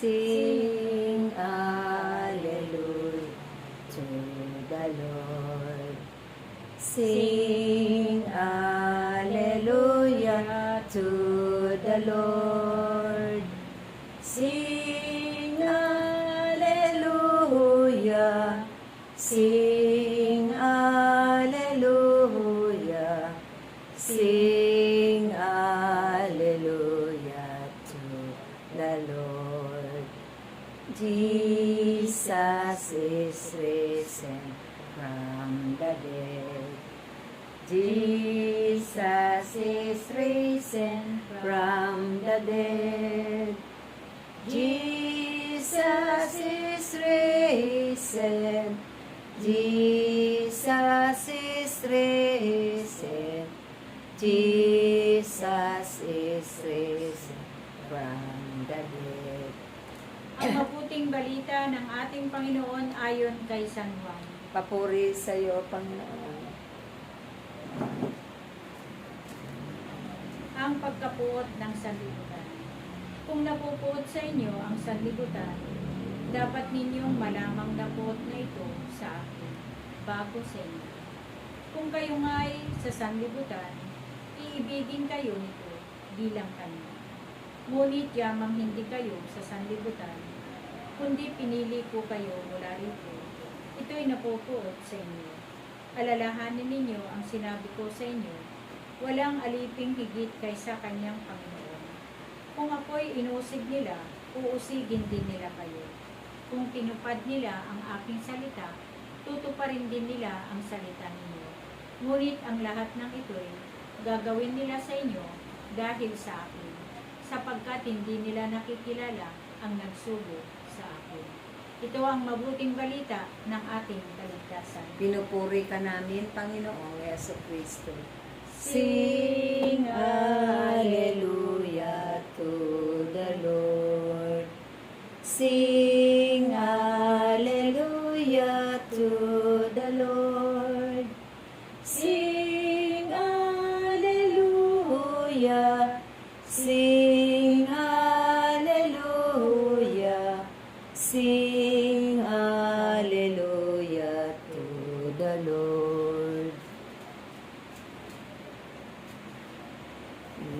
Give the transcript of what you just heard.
Sing Alleluia to the Lord. Sing Alleluia to the Lord. Sing Alleluia. Sing Alleluia. Sing Alleluia to the Lord. Jesus is risen from the dead. Jesus is risen from the dead. Jesus is risen. Jesus is risen. Jesus is risen from the dead. Ang mabuting balita ng ating Panginoon ayon kay San Juan. Papuri sa iyo, Panginoon. Ang pagkapuot ng sanlibutan. Kung napupuot sa inyo ang sanlibutan, dapat ninyong malamang napuot na ito sa akin, bago sa inyo. Kung kayo nga'y sa sanlibutan, iibigin kayo nito bilang kanya. Ngunit yamang hindi kayo sa sanlibutan, kundi pinili ko kayo mula rito, ito'y napupuot sa inyo. Alalahanin ninyo ang sinabi ko sa inyo, walang aliping higit kaysa kanyang Panginoon. Kung ako'y inusig nila, uusigin din nila kayo. Kung tinupad nila ang aking salita, tutuparin din nila ang salita ninyo. Ngunit ang lahat ng ito'y gagawin nila sa inyo dahil sa akin, sapagkat hindi nila nakikilala ang nagsugo sa akin. Ito ang mabuting balita ng ating kaligtasan. Pinupuri ka namin, Panginoong Jesucristo. Sing Alleluia to the Lord. Sing Alleluia to the Lord. Sing Alleluia. Sing Alleluia. Sing